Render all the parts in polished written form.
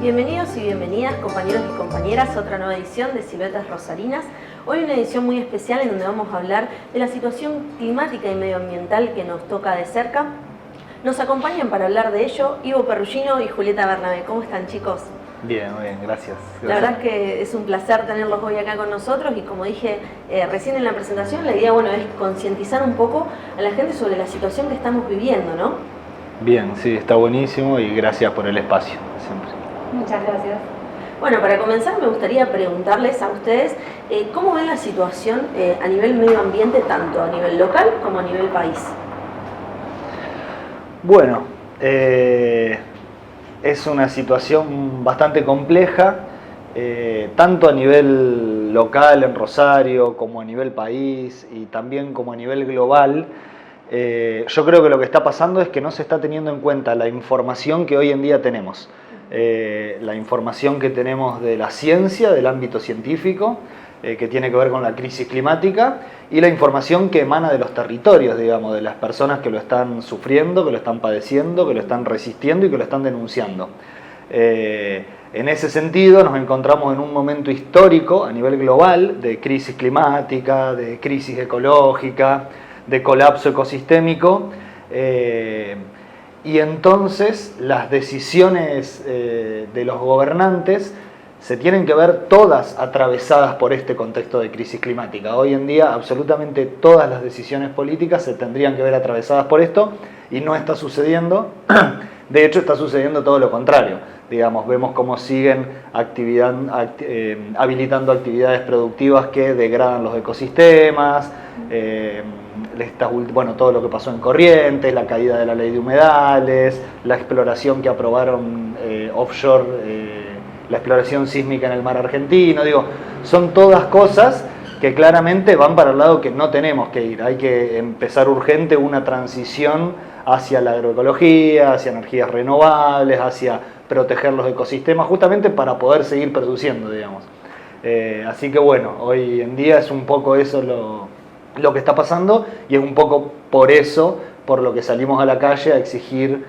Bienvenidos y bienvenidas, compañeros y compañeras, a otra nueva edición de Siluetas Rosarinas. Hoy una edición muy especial en donde vamos a hablar de la situación climática y medioambiental que nos toca de cerca. Nos acompañan para hablar de ello Ivo Perugino y Julieta Bernabé. ¿Cómo están, chicos? Bien, muy bien, gracias. La verdad es que es un placer tenerlos hoy acá con nosotros y como dije recién en la presentación, la idea es concientizar un poco a la gente sobre la situación que estamos viviendo, ¿no? Bien, sí, está buenísimo y gracias por el espacio, siempre. Muchas gracias. Bueno, para comenzar me gustaría preguntarles a ustedes cómo ven la situación a nivel medio ambiente, tanto a nivel local como a nivel país. Bueno, es una situación bastante compleja, tanto a nivel local en Rosario, como a nivel país y también como a nivel global. Yo creo que lo que está pasando es que no se está teniendo en cuenta la información que hoy en día tenemos. La información que tenemos de la ciencia, del ámbito científico, que tiene que ver con la crisis climática, y la información que emana de los territorios, digamos, de las personas que lo están sufriendo, que lo están padeciendo, que lo están resistiendo y que lo están denunciando. En ese sentido nos encontramos en un momento histórico a nivel global de crisis climática, de crisis ecológica, de colapso ecosistémico, y entonces las decisiones de los gobernantes se tienen que ver todas atravesadas por este contexto de crisis climática. Hoy en día absolutamente todas las decisiones políticas se tendrían que ver atravesadas por esto y no está sucediendo. De hecho está sucediendo todo lo contrario. Digamos, vemos cómo siguen habilitando actividades productivas que degradan los ecosistemas, todo lo que pasó en Corrientes, la caída de la ley de humedales, la exploración que aprobaron offshore, la exploración sísmica en el mar argentino. Son todas cosas que claramente van para el lado que no tenemos que ir. Hay que empezar urgente una transición hacia la agroecología, hacia energías renovables, hacia proteger los ecosistemas, justamente para poder seguir produciendo, digamos. Así que bueno, hoy en día es un poco eso lo que está pasando y es un poco por eso por lo que salimos a la calle a exigir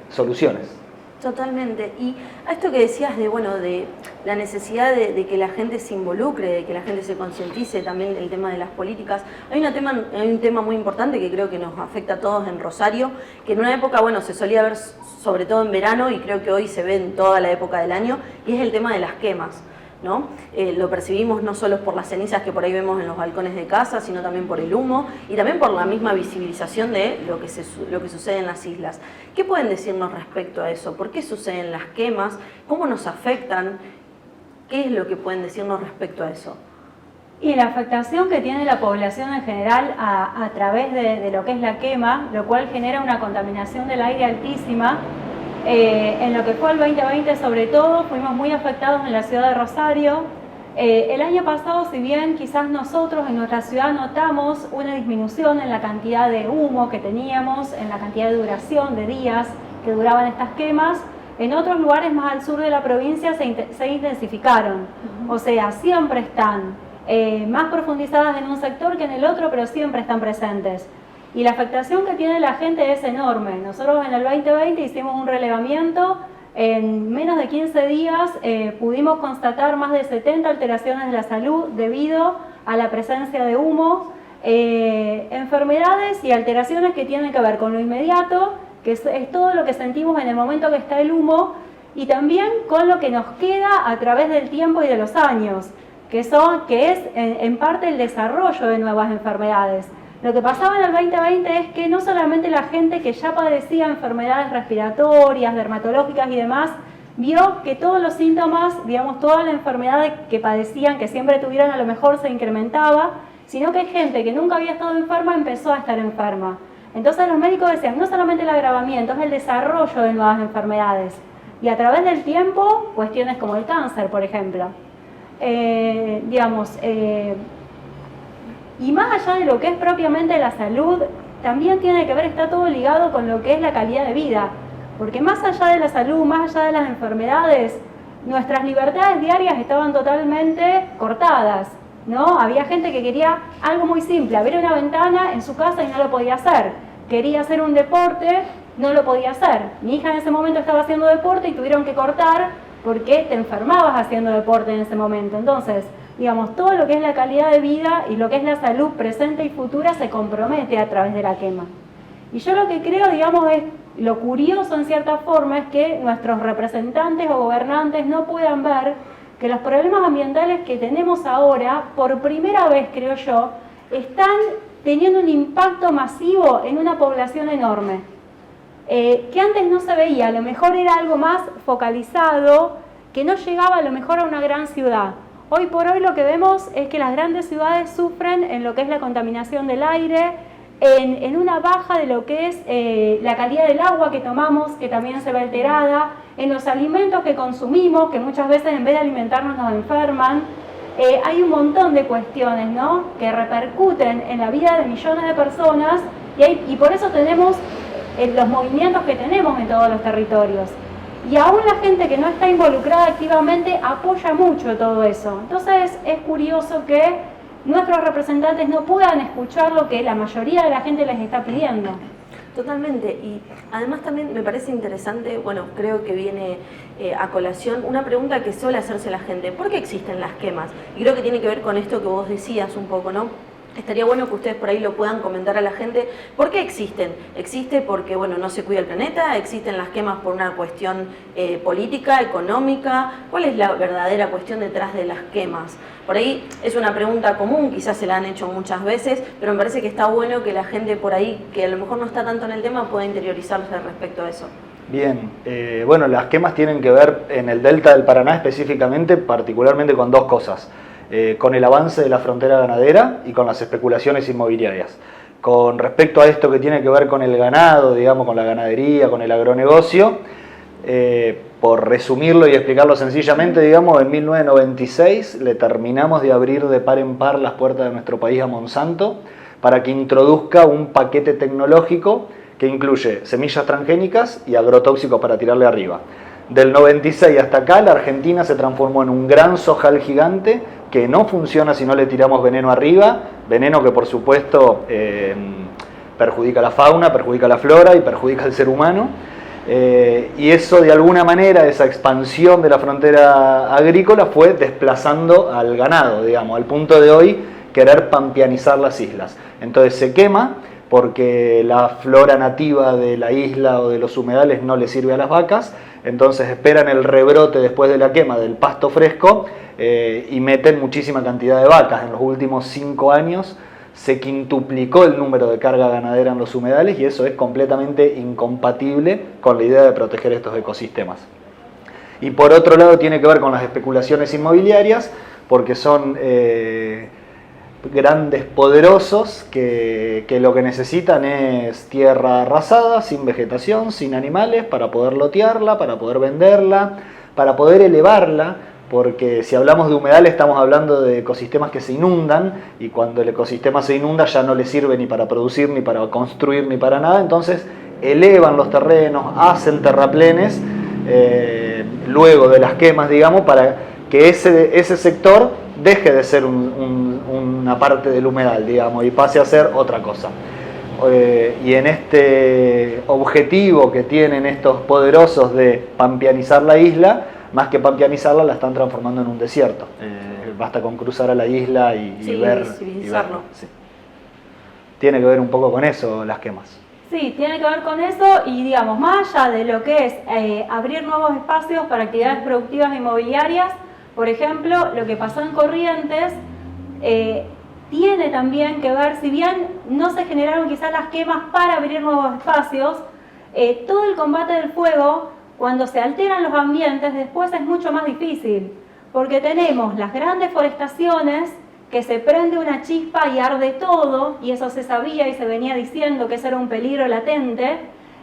soluciones. Totalmente. Y a esto que decías de la necesidad de que la gente se involucre, de que la gente se concientice, también el tema de las políticas, hay un tema muy importante que creo que nos afecta a todos en Rosario, que en una época se solía ver sobre todo en verano y creo que hoy se ve en toda la época del año, y es el tema de las quemas, ¿no? Lo percibimos no solo por las cenizas que por ahí vemos en los balcones de casa, sino también por el humo y también por la misma visibilización de lo que sucede en las islas. ¿Qué pueden decirnos respecto a eso? ¿Por qué suceden las quemas? ¿Cómo nos afectan? ¿Qué es lo que pueden decirnos respecto a eso? Y la afectación que tiene la población en general a través de lo que es la quema, lo cual genera una contaminación del aire altísima. En lo que fue el 2020 sobre todo, fuimos muy afectados en la ciudad de Rosario. El año pasado, si bien quizás nosotros en nuestra ciudad notamos una disminución en la cantidad de humo que teníamos, en la cantidad de duración de días que duraban estas quemas, en otros lugares más al sur de la provincia se intensificaron. O sea, siempre están más profundizadas en un sector que en el otro, pero siempre están presentes. Y la afectación que tiene la gente es enorme. Nosotros en el 2020 hicimos un relevamiento, en menos de 15 días pudimos constatar más de 70 alteraciones de la salud debido a la presencia de humo, enfermedades y alteraciones que tienen que ver con lo inmediato, que es todo lo que sentimos en el momento que está el humo, y también con lo que nos queda a través del tiempo y de los años, que es en parte el desarrollo de nuevas enfermedades. Lo que pasaba en el 2020 es que no solamente la gente que ya padecía enfermedades respiratorias, dermatológicas y demás, vio que todos los síntomas, toda la enfermedad que padecían, que siempre tuvieran, a lo mejor se incrementaba, sino que gente que nunca había estado enferma empezó a estar enferma. Entonces los médicos decían, no solamente el agravamiento, es el desarrollo de nuevas enfermedades. Y a través del tiempo, cuestiones como el cáncer, por ejemplo. Y más allá de lo que es propiamente la salud, también tiene que ver, está todo ligado con lo que es la calidad de vida. Porque más allá de la salud, más allá de las enfermedades, nuestras libertades diarias estaban totalmente cortadas, ¿no? Había gente que quería algo muy simple, abrir una ventana en su casa y no lo podía hacer. Quería hacer un deporte, no lo podía hacer. Mi hija en ese momento estaba haciendo deporte y tuvieron que cortar porque te enfermabas haciendo deporte en ese momento. Entonces, digamos, todo lo que es la calidad de vida y lo que es la salud presente y futura se compromete a través de la quema. Y yo lo que creo, digamos, es lo curioso en cierta forma es que nuestros representantes o gobernantes no puedan ver que los problemas ambientales que tenemos ahora, por primera vez creo yo, están teniendo un impacto masivo en una población enorme. Que antes no se veía, a lo mejor era algo más focalizado, que no llegaba a lo mejor a una gran ciudad. Hoy por hoy lo que vemos es que las grandes ciudades sufren en lo que es la contaminación del aire, en una baja de lo que es la calidad del agua que tomamos, que también se ve alterada, en los alimentos que consumimos, que muchas veces en vez de alimentarnos nos enferman. Hay un montón de cuestiones, ¿no?, que repercuten en la vida de millones de personas y por eso tenemos los movimientos que tenemos en todos los territorios. Y aún la gente que no está involucrada activamente apoya mucho todo eso. Entonces es curioso que nuestros representantes no puedan escuchar lo que la mayoría de la gente les está pidiendo. Totalmente, y además también me parece interesante, bueno, creo que viene a colación una pregunta que suele hacerse la gente: ¿por qué existen las quemas? Y creo que tiene que ver con esto que vos decías un poco, ¿no? Estaría bueno que ustedes por ahí lo puedan comentar a la gente. ¿Por qué existen? Existe porque, bueno, no se cuida el planeta, existen las quemas por una cuestión política, económica. ¿Cuál es la verdadera cuestión detrás de las quemas? Por ahí es una pregunta común, quizás se la han hecho muchas veces, pero me parece que está bueno que la gente por ahí, que a lo mejor no está tanto en el tema, pueda interiorizarse respecto a eso. Bien, bueno, las quemas tienen que ver en el delta del Paraná específicamente, particularmente con dos cosas. Con el avance de la frontera ganadera y con las especulaciones inmobiliarias. Con respecto a esto que tiene que ver con el ganado, digamos, con la ganadería, con el agronegocio, por resumirlo y explicarlo sencillamente, digamos, en 1996 le terminamos de abrir de par en par las puertas de nuestro país a Monsanto para que introduzca un paquete tecnológico que incluye semillas transgénicas y agrotóxicos para tirarle arriba. Del 96 hasta acá, la Argentina se transformó en un gran sojal gigante que no funciona si no le tiramos veneno arriba, veneno que por supuesto perjudica a la fauna, perjudica a la flora y perjudica al ser humano. Y eso de alguna manera, esa expansión de la frontera agrícola fue desplazando al ganado, digamos, al punto de hoy querer pampeanizar las islas. Entonces se quema porque la flora nativa de la isla o de los humedales no le sirve a las vacas, entonces esperan el rebrote después de la quema del pasto fresco y meten muchísima cantidad de vacas. En los últimos 5 años se quintuplicó el número de carga ganadera en los humedales y eso es completamente incompatible con la idea de proteger estos ecosistemas. Y por otro lado tiene que ver con las especulaciones inmobiliarias, porque son grandes poderosos que lo que necesitan es tierra arrasada, sin vegetación, sin animales, para poder lotearla, para poder venderla, para poder elevarla, porque si hablamos de humedales estamos hablando de ecosistemas que se inundan, y cuando el ecosistema se inunda ya no le sirve ni para producir, ni para construir, ni para nada, entonces elevan los terrenos, hacen terraplenes luego de las quemas, digamos, para que ese sector deje de ser una parte del humedal, digamos, y pase a ser otra cosa. Y en este objetivo que tienen estos poderosos de pampeanizar la isla, más que pampeanizarla, la están transformando en un desierto. Basta con cruzar a la isla y ver. Visibilizarlo. Sí. Tiene que ver un poco con eso las quemas. Sí, tiene que ver con eso y, digamos, más allá de lo que es abrir nuevos espacios para actividades productivas inmobiliarias, por ejemplo, lo que pasó en Corrientes tiene también que ver, si bien no se generaron quizás las quemas para abrir nuevos espacios, todo el combate del fuego, cuando se alteran los ambientes, después es mucho más difícil, porque tenemos las grandes forestaciones, que se prende una chispa y arde todo, y eso se sabía y se venía diciendo que eso era un peligro latente.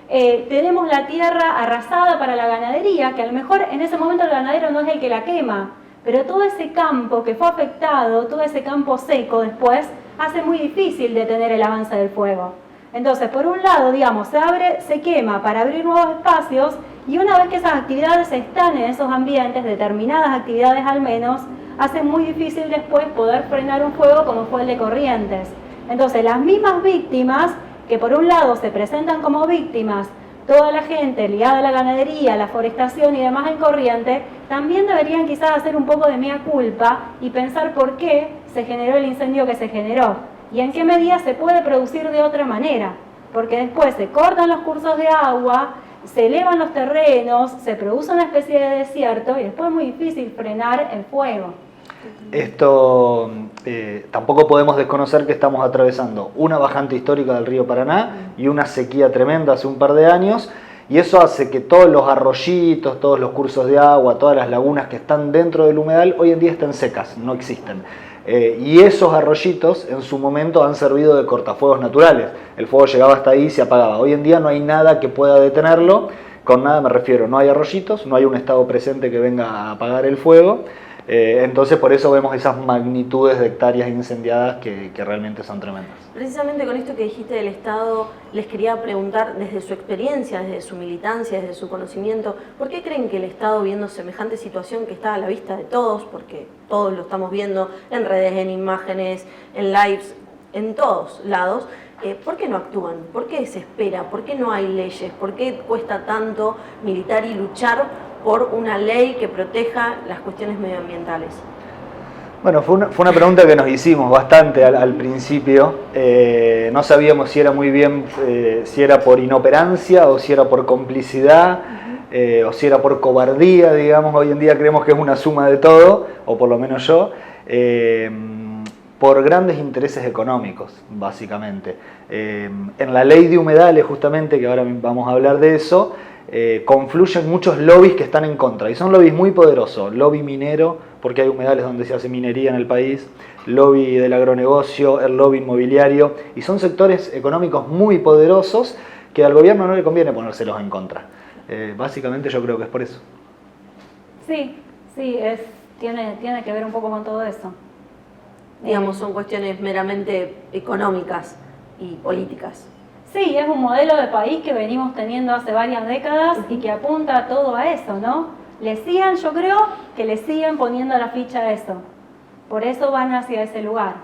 Tenemos la tierra arrasada para la ganadería, que a lo mejor en ese momento el ganadero no es el que la quema, pero todo ese campo que fue afectado, todo ese campo seco después, hace muy difícil detener el avance del fuego. Entonces, por un lado, digamos, se quema para abrir nuevos espacios, y una vez que esas actividades están en esos ambientes, determinadas actividades al menos, hace muy difícil después poder frenar un fuego como fue el de Corrientes. Entonces, las mismas víctimas, que por un lado se presentan como víctimas toda la gente ligada a la ganadería, la forestación y demás en Corrientes, también deberían quizás hacer un poco de mea culpa y pensar por qué se generó el incendio que se generó y en qué medida se puede producir de otra manera, porque después se cortan los cursos de agua, se elevan los terrenos, se produce una especie de desierto y después es muy difícil frenar el fuego. Esto tampoco podemos desconocer que estamos atravesando una bajante histórica del río Paraná y una sequía tremenda hace un par de años, y eso hace que todos los arroyitos, todos los cursos de agua, todas las lagunas que están dentro del humedal hoy en día están secas, no existen. Y esos arroyitos en su momento han servido de cortafuegos naturales. El fuego llegaba hasta ahí y se apagaba. Hoy en día no hay nada que pueda detenerlo. Con nada me refiero, no hay arroyitos, no hay un estado presente que venga a apagar el fuego. Entonces por eso vemos esas magnitudes de hectáreas incendiadas que realmente son tremendas. Precisamente con esto que dijiste del Estado, les quería preguntar desde su experiencia, desde su militancia, desde su conocimiento, ¿por qué creen que el Estado, viendo semejante situación que está a la vista de todos, porque todos lo estamos viendo en redes, en imágenes, en lives, en todos lados, ¿por qué no actúan? ¿Por qué se espera? ¿Por qué no hay leyes? ¿Por qué cuesta tanto militar y luchar por una ley que proteja las cuestiones medioambientales? Bueno, fue una pregunta que nos hicimos bastante al principio. No sabíamos si era muy bien, si era por inoperancia o si era por complicidad, o si era por cobardía, digamos. Hoy en día creemos que es una suma de todo, o por lo menos yo, por grandes intereses económicos, básicamente. En la ley de humedales, justamente, que ahora vamos a hablar de eso, confluyen muchos lobbies que están en contra, y son lobbies muy poderosos. Lobby minero, porque hay humedales donde se hace minería en el país, lobby del agronegocio, el lobby inmobiliario, y son sectores económicos muy poderosos que al gobierno no le conviene ponérselos en contra. Básicamente yo creo que es por eso. Sí, tiene que ver un poco con todo eso. Digamos, son cuestiones meramente económicas y políticas. Sí, es un modelo de país que venimos teniendo hace varias décadas y que apunta a todo a eso, ¿no? Yo creo que le siguen poniendo la ficha a eso. Por eso van hacia ese lugar.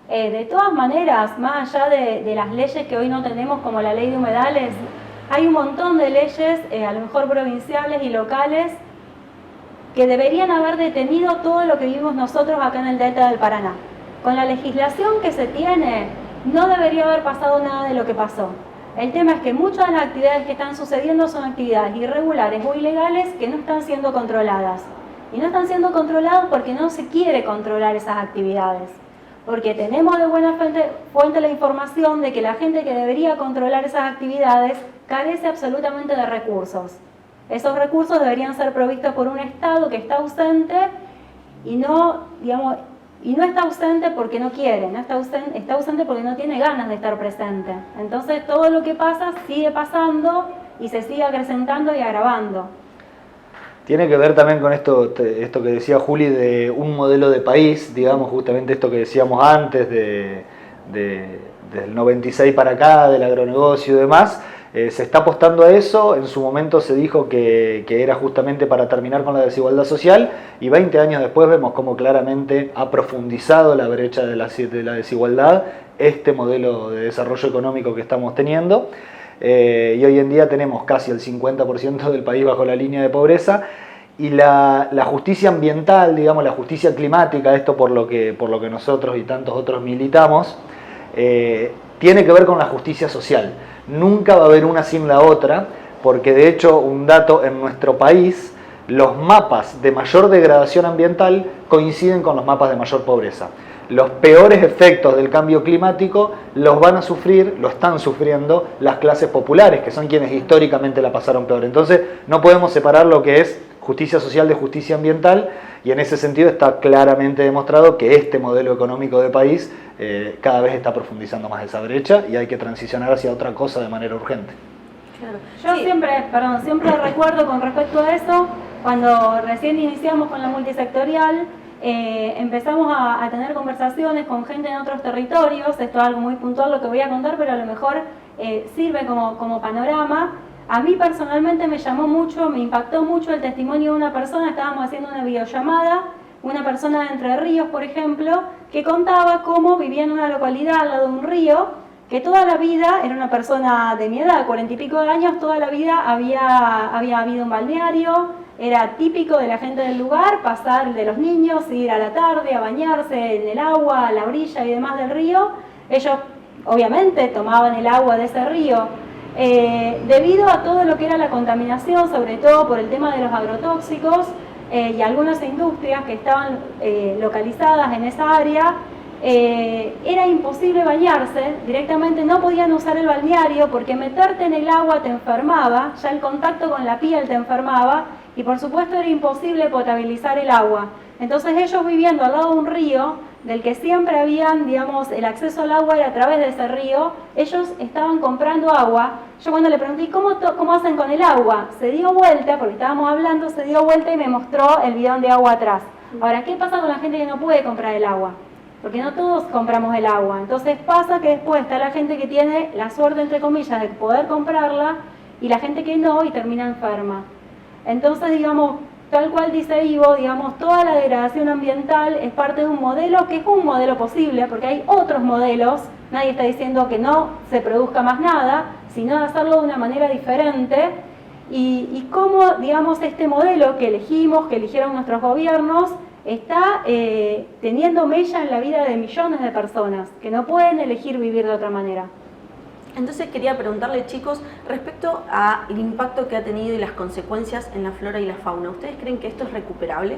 De todas maneras, más allá de las leyes que hoy no tenemos, como la ley de humedales, hay un montón de leyes, a lo mejor provinciales y locales, que deberían haber detenido todo lo que vivimos nosotros acá en el Delta del Paraná. Con la legislación que se tiene, no debería haber pasado nada de lo que pasó. El tema es que muchas de las actividades que están sucediendo son actividades irregulares o ilegales que no están siendo controladas. Y no están siendo controladas porque no se quiere controlar esas actividades. Porque tenemos de buena fuente la información de que la gente que debería controlar esas actividades carece absolutamente de recursos. Esos recursos deberían ser provistos por un Estado que está ausente y no está ausente porque no quiere, está ausente porque no tiene ganas de estar presente. Entonces todo lo que pasa sigue pasando y se sigue acrecentando y agravando. Tiene que ver también con esto que decía Juli, de un modelo de país, digamos, justamente esto que decíamos antes, del 96 para acá, del agronegocio y demás. Se está apostando a eso. En su momento se dijo que era justamente para terminar con la desigualdad social, y 20 años después vemos cómo claramente ha profundizado la brecha de la desigualdad este modelo de desarrollo económico que estamos teniendo. Y hoy en día tenemos casi el 50% del país bajo la línea de pobreza, y la justicia ambiental, digamos, la justicia climática, esto por lo que nosotros y tantos otros militamos, tiene que ver con la justicia social. Nunca va a haber una sin la otra, porque de hecho, un dato, en nuestro país los mapas de mayor degradación ambiental coinciden con los mapas de mayor pobreza. Los peores efectos del cambio climático los van a sufrir, lo están sufriendo las clases populares, que son quienes históricamente la pasaron peor. Entonces no podemos separar lo que es justicia social de justicia ambiental, y en ese sentido está claramente demostrado que este modelo económico de país cada vez está profundizando más esa brecha, y hay que transicionar hacia otra cosa de manera urgente. Claro. Yo siempre recuerdo con respecto a eso, cuando recién iniciamos con la multisectorial, empezamos a tener conversaciones con gente en otros territorios. Esto es algo muy puntual lo que voy a contar, pero a lo mejor sirve como panorama. A mí personalmente me impactó mucho el testimonio de una persona. Estábamos haciendo una videollamada, una persona de Entre Ríos, por ejemplo, que contaba cómo vivía en una localidad al lado de un río, que toda la vida, era una persona de mi edad, 40 y pico de años, toda la vida había habido un balneario, era típico de la gente del lugar pasar de los niños, ir a la tarde a bañarse en el agua, a la orilla y demás del río. Ellos obviamente tomaban el agua de ese río. Debido a todo lo que era la contaminación, sobre todo por el tema de los agrotóxicos y algunas industrias que estaban localizadas en esa área, era imposible bañarse, directamente no podían usar el balneario porque meterte en el agua te enfermaba, ya el contacto con la piel te enfermaba y por supuesto era imposible potabilizar el agua. Entonces ellos viviendo al lado de un río, del que siempre habían, digamos, el acceso al agua era a través de ese río, ellos estaban comprando agua. Yo cuando le pregunté, ¿cómo hacen con el agua? Se dio vuelta, porque estábamos hablando, se dio vuelta y me mostró el bidón de agua atrás. Ahora, ¿qué pasa con la gente que no puede comprar el agua? Porque no todos compramos el agua. Entonces pasa que después está la gente que tiene la suerte, entre comillas, de poder comprarla y la gente que no y termina enferma. Entonces, digamos, tal cual dice Ivo, digamos, toda la degradación ambiental es parte de un modelo que es un modelo posible, porque hay otros modelos, nadie está diciendo que no se produzca más nada, sino de hacerlo de una manera diferente, y cómo, digamos, este modelo que elegimos, que eligieron nuestros gobiernos, está teniendo mella en la vida de millones de personas, que no pueden elegir vivir de otra manera. Entonces quería preguntarle, chicos, respecto al impacto que ha tenido y las consecuencias en la flora y la fauna. ¿Ustedes creen que esto es recuperable?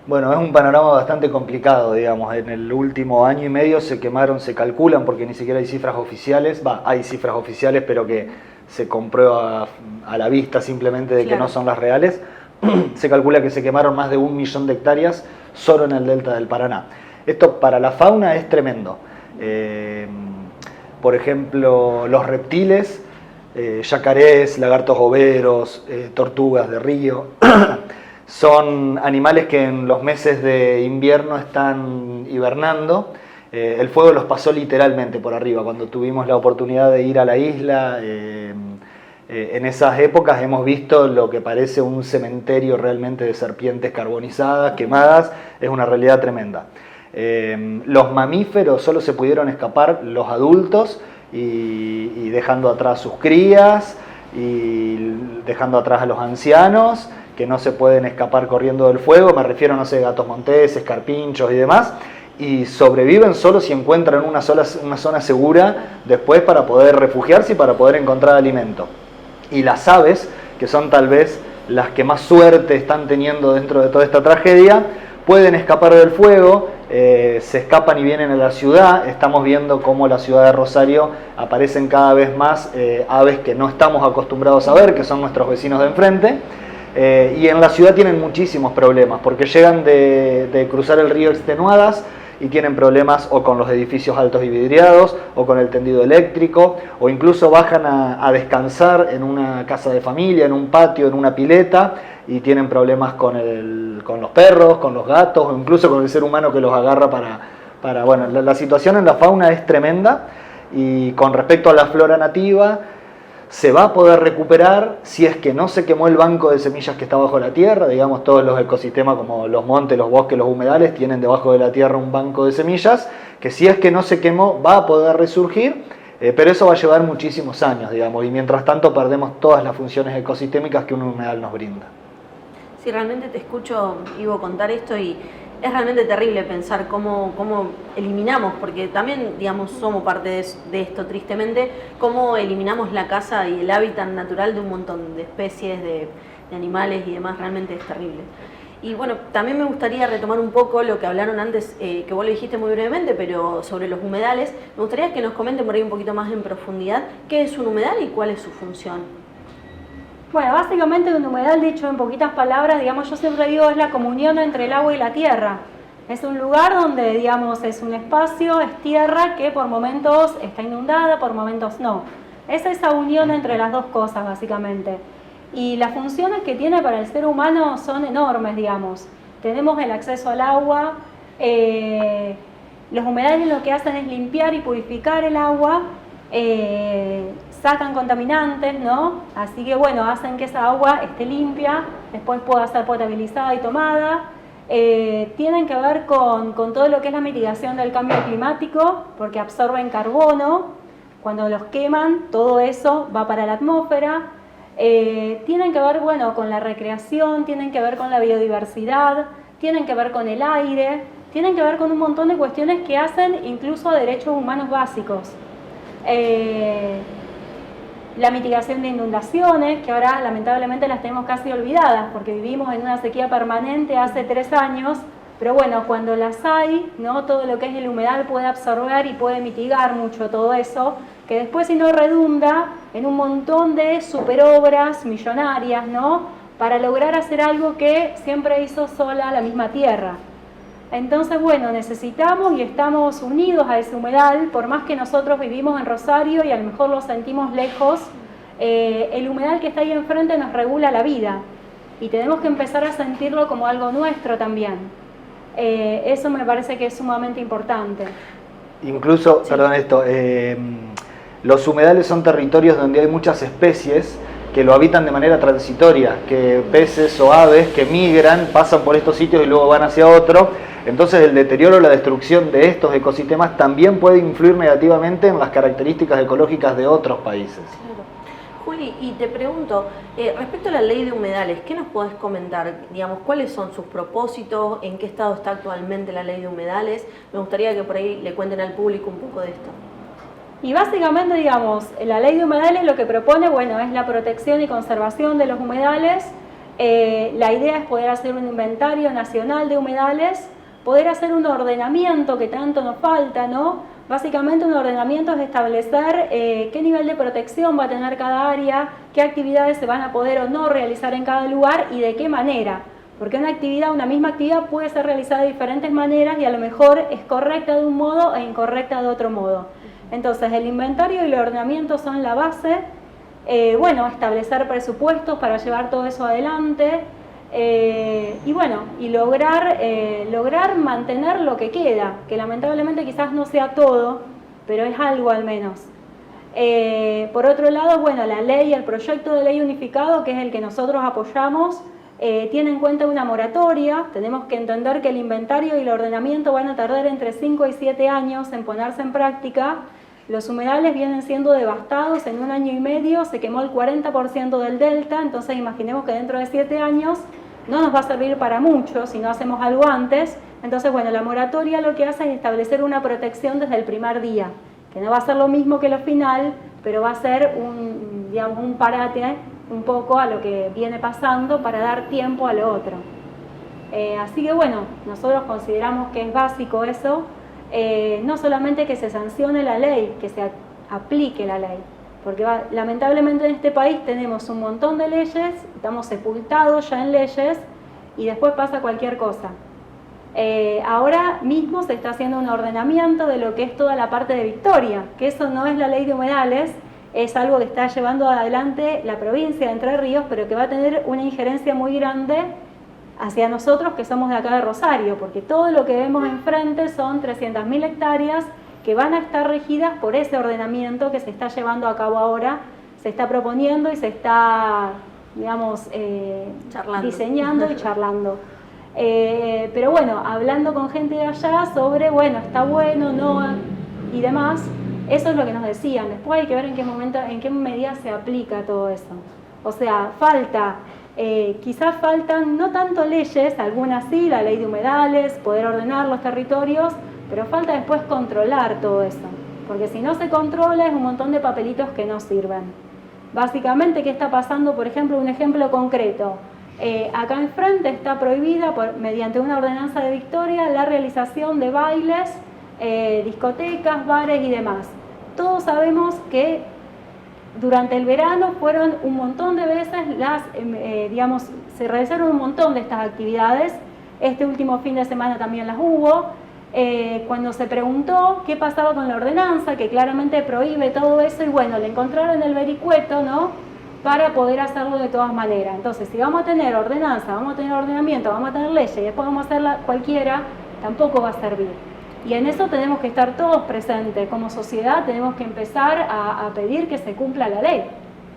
Bueno, es un panorama bastante complicado, digamos. En el último año y medio se calculan, porque ni siquiera hay cifras oficiales, hay cifras oficiales, pero que se comprueba a la vista simplemente de que no son las reales. Se calcula que se quemaron más de 1 millón de hectáreas solo en el delta del Paraná. Esto para la fauna es tremendo. Por ejemplo, los reptiles, yacarés, lagartos boveros, tortugas de río, son animales que en los meses de invierno están hibernando. El fuego los pasó literalmente por arriba. Cuando tuvimos la oportunidad de ir a la isla, en esas épocas hemos visto lo que parece un cementerio realmente de serpientes carbonizadas, quemadas. Es una realidad tremenda. Los mamíferos solo se pudieron escapar los adultos y dejando atrás sus crías y dejando atrás a los ancianos que no se pueden escapar corriendo del fuego. Me refiero, no sé, gatos monteses, carpinchos y demás, y sobreviven solo si encuentran una zona segura después para poder refugiarse y para poder encontrar alimento. Y las aves, que son tal vez las que más suerte están teniendo dentro de toda esta tragedia, pueden escapar del fuego, se escapan y vienen a la ciudad. Estamos viendo cómo la ciudad de Rosario aparecen cada vez más aves que no estamos acostumbrados a ver, que son nuestros vecinos de enfrente. Y en la ciudad tienen muchísimos problemas, porque llegan de cruzar el río extenuadas y tienen problemas o con los edificios altos y vidriados, o con el tendido eléctrico, o incluso bajan a descansar en una casa de familia, en un patio, en una pileta, y tienen problemas con los perros, con los gatos, o incluso con el ser humano que los agarra para bueno, la situación en la fauna es tremenda. Y con respecto a la flora nativa, se va a poder recuperar si es que no se quemó el banco de semillas que está bajo la tierra. Digamos, todos los ecosistemas como los montes, los bosques, los humedales tienen debajo de la tierra un banco de semillas que si es que no se quemó va a poder resurgir, pero eso va a llevar muchísimos años, digamos, y mientras tanto perdemos todas las funciones ecosistémicas que un humedal nos brinda. Sí, realmente te escucho, Ivo, contar esto y es realmente terrible pensar cómo eliminamos, porque también, digamos, somos parte de esto, tristemente, cómo eliminamos la casa y el hábitat natural de un montón de especies, de animales y demás. Realmente es terrible. Y bueno, también me gustaría retomar un poco lo que hablaron antes, que vos lo dijiste muy brevemente, pero sobre los humedales. Me gustaría que nos comenten por ahí un poquito más en profundidad qué es un humedal y cuál es su función. Bueno, básicamente un humedal, dicho en poquitas palabras, digamos, yo siempre digo, es la comunión entre el agua y la tierra. Es un lugar donde, digamos, es un espacio, es tierra que por momentos está inundada, por momentos no. Es esa unión entre las dos cosas, básicamente. Y las funciones que tiene para el ser humano son enormes, digamos. Tenemos el acceso al agua, los humedales lo que hacen es limpiar y purificar el agua, sacan contaminantes, ¿no? Así que bueno, hacen que esa agua esté limpia, después pueda ser potabilizada y tomada. tienen que ver con todo lo que es la mitigación del cambio climático, porque absorben carbono, cuando los queman todo eso va para la atmósfera. Tienen que ver, bueno, con la recreación, tienen que ver con la biodiversidad, tienen que ver con el aire, tienen que ver con un montón de cuestiones que hacen incluso a derechos humanos básicos. La mitigación de inundaciones, que ahora lamentablemente las tenemos casi olvidadas, porque vivimos en una sequía permanente hace 3 años, pero bueno, cuando las hay, ¿no? Todo lo que es el humedal puede absorber y puede mitigar mucho todo eso, que después si no redunda en un montón de superobras millonarias, ¿no? Para lograr hacer algo que siempre hizo sola la misma tierra. Entonces, bueno, necesitamos y estamos unidos a ese humedal, por más que nosotros vivimos en Rosario y a lo mejor lo sentimos lejos, el humedal que está ahí enfrente nos regula la vida y tenemos que empezar a sentirlo como algo nuestro también. Eso me parece que es sumamente importante. Incluso, sí. Perdón esto, los humedales son territorios donde hay muchas especies que lo habitan de manera transitoria, que peces o aves que migran, pasan por estos sitios y luego van hacia otro. Entonces el deterioro o la destrucción de estos ecosistemas también puede influir negativamente en las características ecológicas de otros países. Claro. Juli, y te pregunto, respecto a la ley de humedales, ¿qué nos podés comentar? Digamos, ¿cuáles son sus propósitos? ¿En qué estado está actualmente la ley de humedales? Me gustaría que por ahí le cuenten al público un poco de esto. Y básicamente, digamos, la ley de humedales lo que propone, bueno, es la protección y conservación de los humedales. La idea es poder hacer un inventario nacional de humedales, poder hacer un ordenamiento que tanto nos falta, ¿no? Básicamente un ordenamiento es establecer qué nivel de protección va a tener cada área, qué actividades se van a poder o no realizar en cada lugar y de qué manera. Porque una misma actividad puede ser realizada de diferentes maneras y a lo mejor es correcta de un modo e incorrecta de otro modo. Entonces el inventario y el ordenamiento son la base, bueno, establecer presupuestos para llevar todo eso adelante y bueno, y lograr mantener lo que queda, que lamentablemente quizás no sea todo, pero es algo al menos. Por otro lado, bueno, la ley, el proyecto de ley unificado, que es el que nosotros apoyamos, tiene en cuenta una moratoria. Tenemos que entender que el inventario y el ordenamiento van a tardar entre 5 y 7 años en ponerse en práctica. Los humedales vienen siendo devastados, en 1 año y medio se quemó el 40% del delta, entonces imaginemos que dentro de 7 años no nos va a servir para mucho si no hacemos algo antes. Entonces, bueno, la moratoria lo que hace es establecer una protección desde el primer día, que no va a ser lo mismo que lo final, pero va a ser un parate un poco a lo que viene pasando para dar tiempo a lo otro. Así que bueno, nosotros consideramos que es básico eso, no solamente que se sancione la ley, que se aplique la ley, porque lamentablemente en este país tenemos un montón de leyes, estamos sepultados ya en leyes y después pasa cualquier cosa. Ahora mismo se está haciendo un ordenamiento de lo que es toda la parte de Victoria, que eso no es la ley de humedales, es algo que está llevando adelante la provincia de Entre Ríos, pero que va a tener una injerencia muy grande hacia nosotros que somos de acá de Rosario, porque todo lo que vemos enfrente son 300.000 hectáreas que van a estar regidas por ese ordenamiento que se está llevando a cabo ahora, se está proponiendo y se está, digamos, diseñando y charlando. Pero bueno, hablando con gente de allá sobre, bueno, está bueno, no, y demás, eso es lo que nos decían. Después hay que ver en qué momento, en qué medida se aplica todo eso. O sea, quizás faltan no tanto leyes, algunas sí, la ley de humedales, poder ordenar los territorios, pero falta después controlar todo eso. Porque si no se controla es un montón de papelitos que no sirven. Básicamente, ¿qué está pasando? Por ejemplo, un ejemplo concreto. Acá enfrente está prohibida mediante una ordenanza de Victoria la realización de bailes, discotecas, bares y demás. Todos sabemos que durante el verano fueron un montón de veces se realizaron un montón de estas actividades. Este último fin de semana también las hubo. Cuando se preguntó qué pasaba con la ordenanza, que claramente prohíbe todo eso, y bueno, le encontraron el vericueto, ¿no?, para poder hacerlo de todas maneras. Entonces, si vamos a tener ordenanza, vamos a tener ordenamiento, vamos a tener leyes y después vamos a hacerla cualquiera, tampoco va a servir. Y en eso tenemos que estar todos presentes. Como sociedad tenemos que empezar a pedir que se cumpla la ley.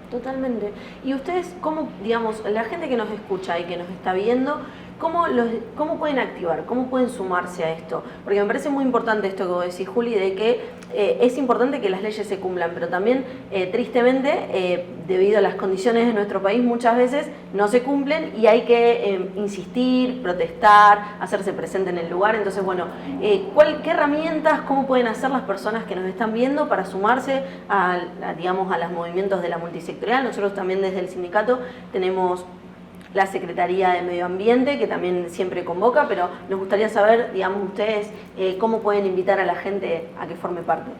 Totalmente. Y ustedes, ¿cómo, digamos, la gente que nos escucha y que nos está viendo, ¿cómo pueden activar? ¿Cómo pueden sumarse a esto? Porque me parece muy importante esto que vos decís, Juli, de que es importante que las leyes se cumplan, pero también, tristemente, debido a las condiciones de nuestro país, muchas veces no se cumplen y hay que insistir, protestar, hacerse presente en el lugar. Entonces, bueno, ¿qué herramientas, cómo pueden hacer las personas que nos están viendo para sumarse digamos, a los movimientos de la multisectorial? Nosotros también desde el sindicato tenemos la Secretaría de Medio Ambiente, que también siempre convoca, pero nos gustaría saber, digamos, ustedes cómo pueden invitar a la gente a que forme parte.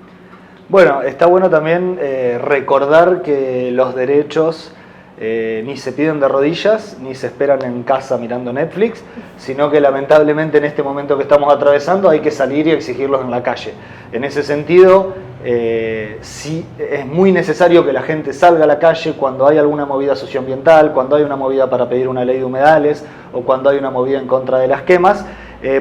Bueno, está bueno también recordar que los derechos ni se piden de rodillas, ni se esperan en casa mirando Netflix, sino que lamentablemente en este momento que estamos atravesando hay que salir y exigirlos en la calle. En ese sentido, sí es muy necesario que la gente salga a la calle cuando hay alguna movida socioambiental, cuando hay una movida para pedir una ley de humedales o cuando hay una movida en contra de las quemas,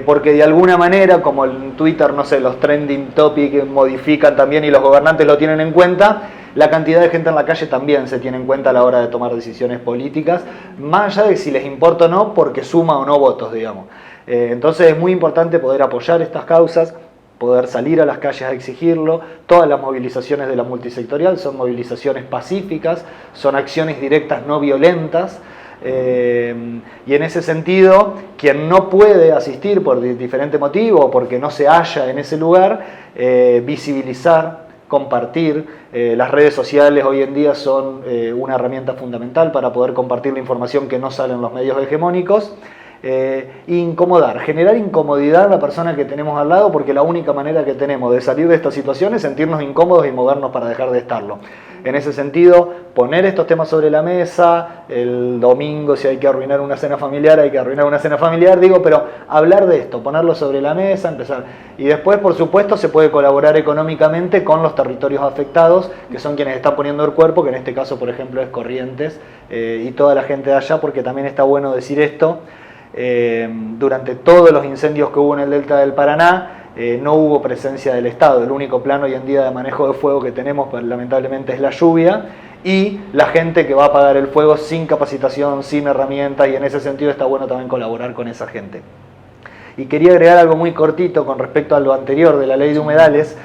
porque de alguna manera, como en Twitter, no sé, los trending topics modifican también y los gobernantes lo tienen en cuenta, la cantidad de gente en la calle también se tiene en cuenta a la hora de tomar decisiones políticas, más allá de si les importa o no, porque suma o no votos, digamos. Entonces es muy importante poder apoyar estas causas, poder salir a las calles a exigirlo. Todas las movilizaciones de la multisectorial son movilizaciones pacíficas, son acciones directas no violentas, y en ese sentido, quien no puede asistir por diferente motivo o porque no se halla en ese lugar, visibilizar, compartir. Las redes sociales hoy en día son una herramienta fundamental para poder compartir la información que no sale en los medios hegemónicos. Incomodar, generar incomodidad a la persona que tenemos al lado, porque la única manera que tenemos de salir de esta situación es sentirnos incómodos y movernos para dejar de estarlo. En ese sentido, poner estos temas sobre la mesa, el domingo si hay que arruinar una cena familiar, hay que arruinar una cena familiar, digo, pero hablar de esto, ponerlo sobre la mesa, empezar. Y después, por supuesto, se puede colaborar económicamente con los territorios afectados, que son quienes están poniendo el cuerpo, que en este caso, por ejemplo, es Corrientes, y toda la gente de allá, porque también está bueno decir esto. Durante todos los incendios que hubo en el delta del Paraná, no hubo presencia del Estado. El único plan hoy en día de manejo de fuego que tenemos, pues, lamentablemente, es la lluvia y la gente que va a apagar el fuego sin capacitación, sin herramientas, y en ese sentido está bueno también colaborar con esa gente. Y quería agregar algo muy cortito con respecto a lo anterior de la ley de humedales.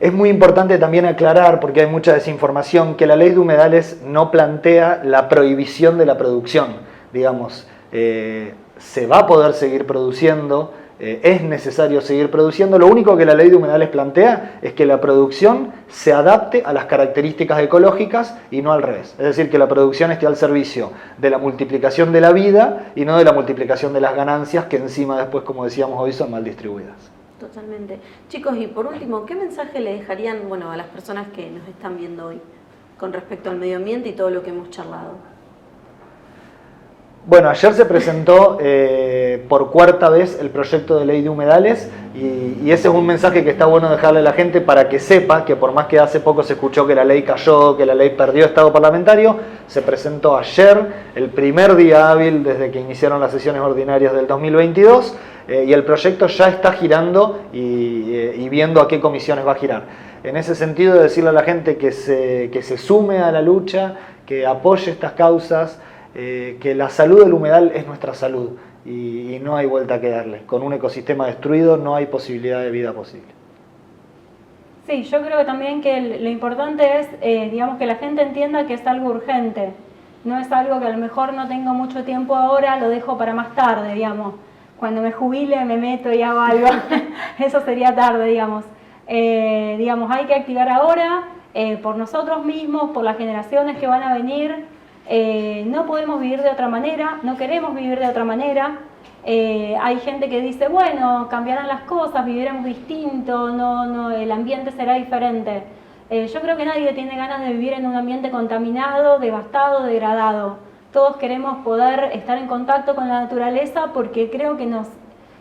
Es muy importante también aclarar, porque hay mucha desinformación, que la ley de humedales no plantea la prohibición de la producción, digamos. Se va a poder seguir produciendo, es necesario seguir produciendo. Lo único que la ley de humedales plantea es que la producción se adapte a las características ecológicas y no al revés. Es decir, que la producción esté al servicio de la multiplicación de la vida y no de la multiplicación de las ganancias, que encima después, como decíamos hoy, son mal distribuidas. Totalmente. Chicos, y por último, ¿qué mensaje le dejarían, bueno, a las personas que nos están viendo hoy con respecto al medio ambiente y todo lo que hemos charlado? Bueno, ayer se presentó por cuarta vez el proyecto de ley de humedales y ese es un mensaje que está bueno dejarle a la gente para que sepa que, por más que hace poco se escuchó que la ley cayó, que la ley perdió estado parlamentario, se presentó ayer, el primer día hábil desde que iniciaron las sesiones ordinarias del 2022, y el proyecto ya está girando y viendo a qué comisiones va a girar. En ese sentido, decirle a la gente que se sume a la lucha, que apoye estas causas, que la salud del humedal es nuestra salud y no hay vuelta que darle. Con un ecosistema destruido no hay posibilidad de vida posible. Sí, yo creo que también que lo importante es, digamos, que la gente entienda que es algo urgente. No es algo que a lo mejor no tengo mucho tiempo ahora, lo dejo para más tarde, digamos. Cuando me jubile me meto y hago algo. Eso sería tarde, digamos. Digamos, hay que activar ahora, por nosotros mismos, por las generaciones que van a venir. No podemos vivir de otra manera, no queremos vivir de otra manera. Hay gente que dice, bueno, cambiarán las cosas, viviremos distinto, no, el ambiente será diferente. Yo creo que nadie tiene ganas de vivir en un ambiente contaminado, devastado, degradado. Todos queremos poder estar en contacto con la naturaleza porque creo que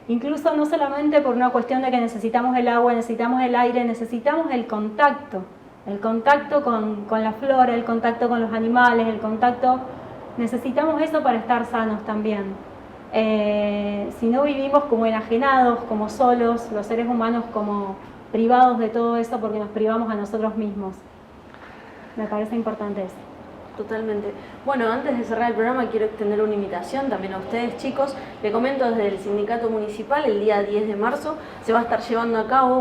incluso no solamente por una cuestión de que necesitamos el agua, necesitamos el aire, necesitamos el contacto con la flora, el contacto con los animales, necesitamos eso para estar sanos también. Si no vivimos como enajenados, como solos, los seres humanos como privados de todo eso porque nos privamos a nosotros mismos. Me parece importante eso. Totalmente. Bueno, antes de cerrar el programa quiero extender una invitación también a ustedes, chicos. Le comento desde el Sindicato Municipal, el día 10 de marzo se va a estar llevando a cabo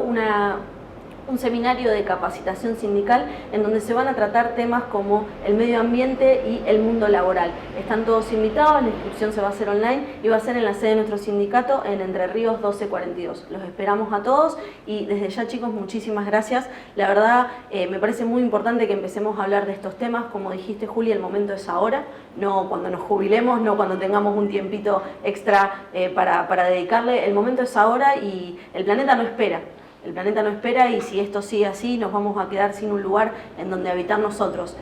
un seminario de capacitación sindical en donde se van a tratar temas como el medio ambiente y el mundo laboral. Están todos invitados, la inscripción se va a hacer online y va a ser en la sede de nuestro sindicato en Entre Ríos 1242. Los esperamos a todos y desde ya, chicos, muchísimas gracias. La verdad, me parece muy importante que empecemos a hablar de estos temas. Como dijiste, Juli, el momento es ahora, no cuando nos jubilemos, no cuando tengamos un tiempito extra para dedicarle. El momento es ahora y el planeta no espera. El planeta no espera y si esto sigue así nos vamos a quedar sin un lugar en donde habitar nosotros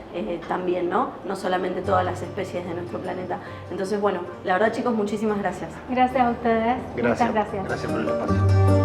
también, ¿no? No solamente todas las especies de nuestro planeta. Entonces, bueno, la verdad, chicos, muchísimas gracias. Gracias a ustedes. Gracias. Muchas gracias. Gracias por el espacio.